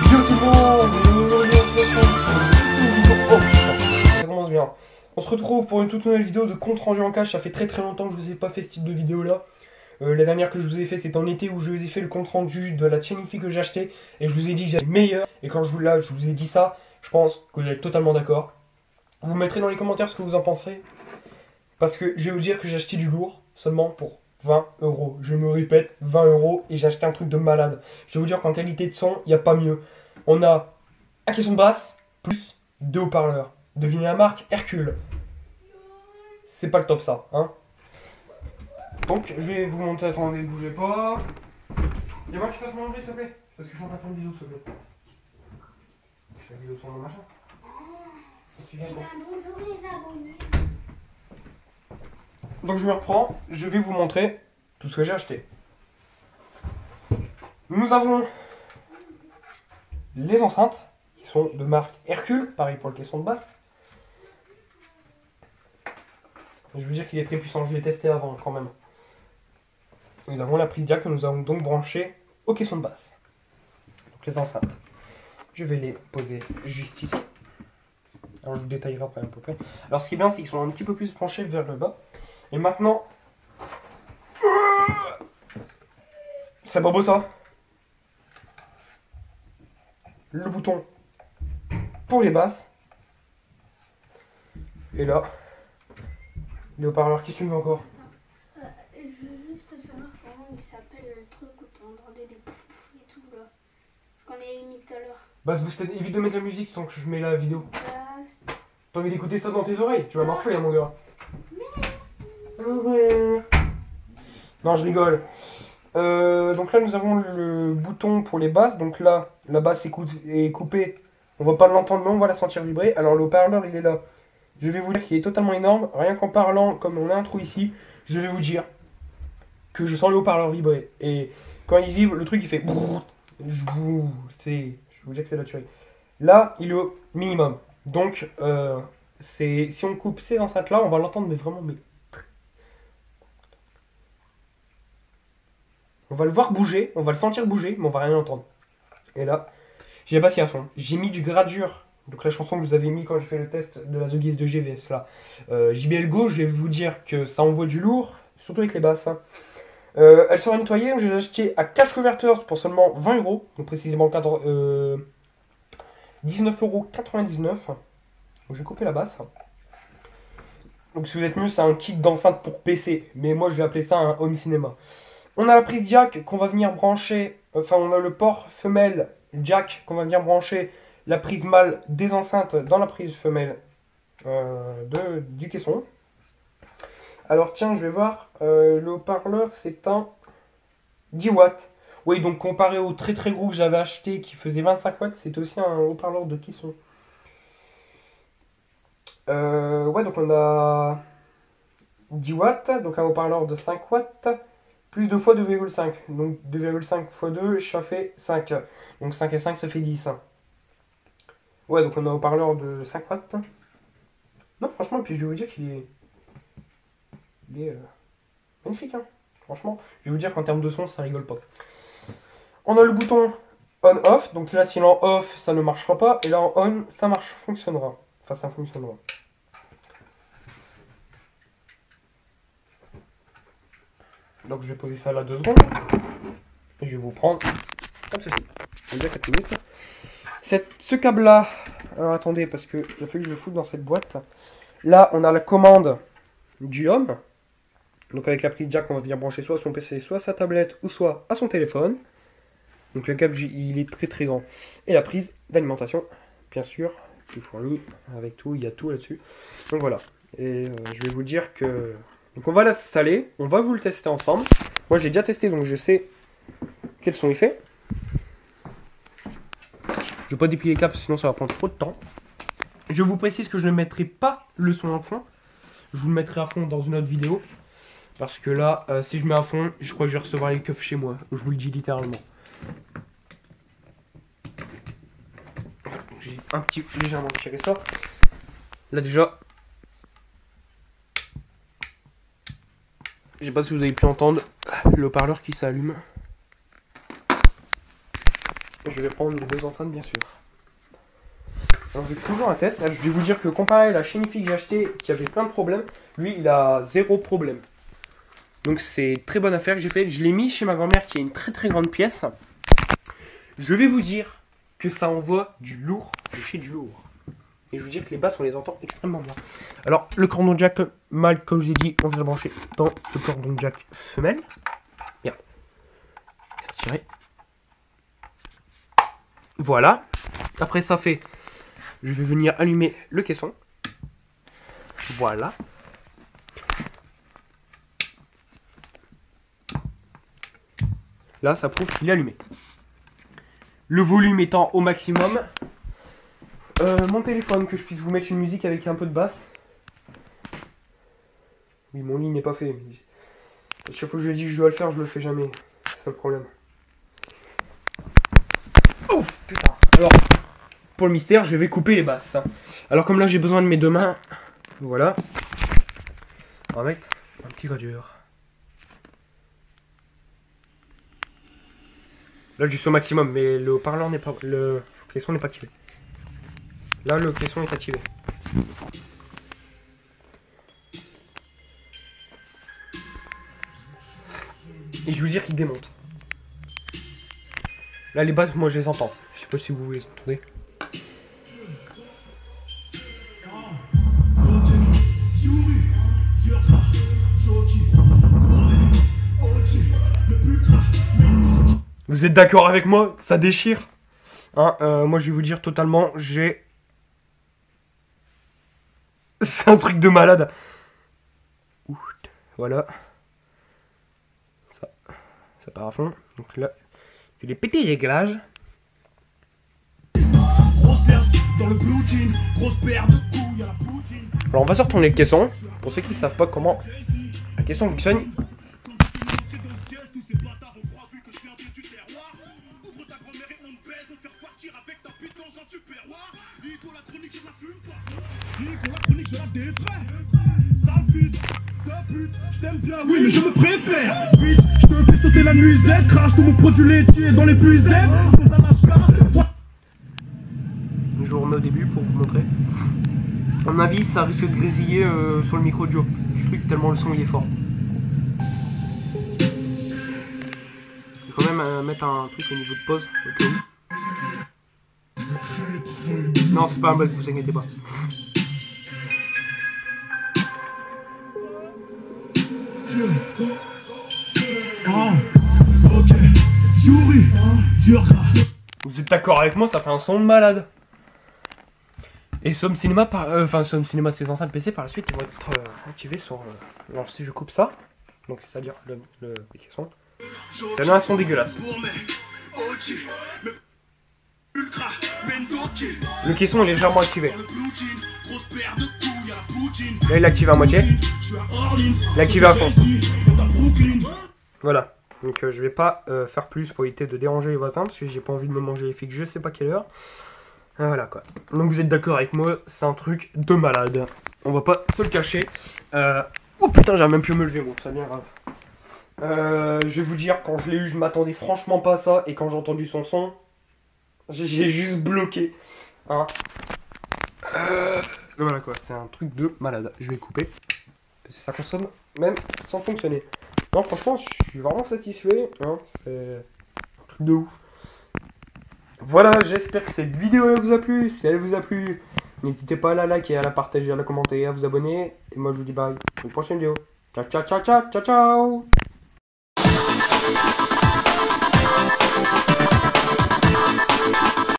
Yo tout le monde, ça commence bien. On se retrouve pour une toute nouvelle vidéo de compte rendu en cash. Ça fait très longtemps que je vous ai pas fait ce type de vidéo là. La dernière que je vous ai fait c'était en été où je vous ai fait le compte rendu de la Chenifi que j'ai acheté. Et je vous ai dit que j'avais meilleur. Et quand je vous ai dit ça, je pense que vous êtes totalement d'accord. Vous mettrez dans les commentaires ce que vous en penserez. Parce que je vais vous dire que j'ai acheté du lourd seulement pour 20 €. Je me répète, 20 € et j'ai acheté un truc de malade. Je vais vous dire qu'en qualité de son, il n'y a pas mieux. On a un caisson de basse plus 2 haut-parleurs. Devinez la marque, Hercule. C'est pas le top ça, hein. Donc je vais vous montrer, attendez, bougez pas. Et moi que tu fasses mon entrée s'il te plaît. Parce que je suis en train de faire une vidéo s'il te plaît. Je fais la vidéo sur mon machin. Tu viens, bon. Donc je me reprends, je vais vous montrer tout ce que j'ai acheté. Nous avons les enceintes, qui sont de marque Hercule, pareil pour le caisson de basse. Je veux dire qu'il est très puissant, je l'ai testé avant quand même. Nous avons la prise jack que nous avons donc branchée au caisson de basse. Donc les enceintes, je vais les poser juste ici. Alors je vous détaillerai après à peu près. Alors ce qui est bien, c'est qu'ils sont un petit peu plus penchés vers le bas. Et maintenant, c'est pas beau ça. Le bouton pour les basses. Et là, les haut-parleurs qui suivent encore. Je veux juste savoir comment il s'appelle le truc où t'as entendu des pouf pouf et tout là. Parce qu'on est mis tout à l'heure. Bass boosted, évite de mettre de la musique tant que je mets la vidéo. T'as envie d'écouter ça dans tes oreilles? Tu vas morfler mon gars. Merci. Non, je rigole. Donc là nous avons le bouton pour les basses. Donc là, la basse est coupée. On va pas l'entendre mais on va la sentir vibrer. Alors le haut-parleur il est là. Je vais vous dire qu'il est totalement énorme. Rien qu'en parlant, comme on a un trou ici, je vais vous dire que je sens le haut-parleur vibrer. Et quand il vibre, le truc il fait... Je vais vous dire que c'est la tuerie. Là, il est au minimum. Donc, si on coupe ces enceintes-là, on va l'entendre, mais vraiment... On va le voir bouger, on va le sentir bouger, mais on va rien entendre. Et là, j'ai passé à fond. J'ai mis du gradure. Donc la chanson que vous avez mis quand j'ai fait le test de la The Geese de GVS là. JBL Go, je vais vous dire que ça envoie du lourd, surtout avec les basses. Hein. Elle sera nettoyée, je l'ai acheté à Cash Converters pour seulement 20 €, donc précisément 19,99 €. Donc je vais couper la basse. Donc si vous êtes mieux, c'est un kit d'enceinte pour PC, mais moi je vais appeler ça un home cinéma. On a la prise jack qu'on va venir brancher, enfin on a le port femelle jack qu'on va venir brancher la prise mâle des enceintes dans la prise femelle du caisson. Alors tiens, je vais voir, le haut-parleur c'est un 10 watts. Oui, donc comparé au très gros que j'avais acheté qui faisait 25 watts, c'est aussi un haut-parleur de caisson. Ouais, donc on a 10 watts, donc un haut-parleur de 5 watts, plus 2 fois 2,5. Donc 2,5 fois 2, ça fait 5. Donc 5 et 5, ça fait 10. Ouais, donc on a un haut-parleur de 5 watts. Non, franchement, puis je vais vous dire qu'il est... magnifique, hein. Franchement, je vais vous dire qu'en termes de son, ça rigole pas. On a le bouton on-off. Donc là, si en off, ça ne marchera pas. Et là, en on, ça fonctionnera. Enfin, ça fonctionnera. Donc je vais poser ça là 2 secondes. Et je vais vous prendre comme ceci. Je vais dire 4 minutes. Ce câble là, alors attendez parce que il a fallu que je le foute dans cette boîte. Là on a la commande du home. Donc avec la prise jack on va venir brancher soit son PC, soit sa tablette, ou soit à son téléphone. Donc le câble il est très grand. Et la prise d'alimentation, bien sûr, qui est fournie avec tout, il y a tout là-dessus. Donc voilà. Et je vais vous dire que... Donc on va l'installer, on va vous le tester ensemble. Moi j'ai déjà testé donc je sais quels sont les faits. Je vais pas déplier les câbles sinon ça va prendre trop de temps. Je vous précise que je ne mettrai pas le son en fond. Je vous le mettrai à fond dans une autre vidéo. Parce que là, si je mets à fond, je crois que je vais recevoir les keufs chez moi. Je vous le dis littéralement. J'ai un petit légèrement tiré ça. Là déjà, je sais pas si vous avez pu entendre le haut-parleur qui s'allume. je vais prendre les deux enceintes bien sûr. Alors je fais toujours un test. Je vais vous dire que comparé à la chaîne IFI que j'ai acheté qui avait plein de problèmes, lui il a zéro problème. Donc c'est très bonne affaire que j'ai fait. Je l'ai mis chez ma grand-mère qui est une très grande pièce. Je vais vous dire que ça envoie du lourd de chez du lourd. Et je veux dire que les basses on les entend extrêmement bien. Alors le cordon jack mâle comme je l'ai dit, on vient le brancher dans le cordon jack femelle. Bien. Retiré. Voilà. Après ça fait, je vais venir allumer le caisson. Voilà. Là ça prouve qu'il est allumé. Le volume étant au maximum. Mon téléphone, que je puisse vous mettre une musique avec un peu de basse. Oui, mon lit n'est pas fait. Mais chaque fois que je dis que je dois le faire, je le fais jamais. C'est ça le problème. Ouf, putain. Alors, pour le mystère, je vais couper les basses. Alors, comme là, j'ai besoin de mes deux mains. Voilà. On va mettre un petit gradure. Là, je suis au maximum, mais le haut-parleur n'est pas... Le caisson n'est pas activé. Là, le caisson est activé. Et je veux dire qu'il démonte. Là, les basses, moi, je les entends. Je sais pas si vous les entendez. Vous êtes d'accord avec moi? Ça déchire. Hein, moi, je vais vous dire totalement, j'ai... C'est un truc de malade. Voilà. Ça part à fond. Donc là, c'est les petits réglages. Alors on va se retourner le caisson. Pour ceux qui ne savent pas comment la caisson fonctionne. Oui, mais je me préfère. Bitch, je te fais sauter la nuisette. Crache tout mon produit laitier dans les puisettes. Je vous remets au début pour vous montrer. À mon avis, ça risque de grésiller sur le micro du truc tellement le son il est fort. Il faut même mettre un truc au niveau de pause. Non, c'est pas un bug, vous inquiétez pas. Vous êtes d'accord avec moi, ça fait un son de malade. Et Somme Cinéma, Somme Cinéma, ces enceintes PC par la suite, ils vont être activés sur. Alors si je coupe ça, donc c'est-à-dire le caisson, ça donne un son dégueulasse. Le caisson est légèrement activé. Là il est activé à moitié. Il est activé à fond. Voilà. Donc je vais pas faire plus pour éviter de déranger les voisins parce que j'ai pas envie de me manger les figues, je sais pas quelle heure. Voilà quoi. Donc vous êtes d'accord avec moi, c'est un truc de malade. On va pas se le cacher. Oh putain, j'ai même pu me lever, bon, c'est bien grave. Je vais vous dire, quand je l'ai eu, je m'attendais franchement pas à ça. Et quand j'ai entendu son son, j'ai juste bloqué. Hein. Voilà quoi, c'est un truc de malade. Je vais couper. Parce que ça consomme même sans fonctionner. Non, franchement, je suis vraiment satisfait. Hein. C'est un truc de ouf. Voilà, j'espère que cette vidéo elle vous a plu. Si elle vous a plu, n'hésitez pas à la liker, à la partager, à la commenter, à vous abonner. Et moi je vous dis bye. À une prochaine vidéo. Ciao, ciao, ciao, ciao, ciao, ciao.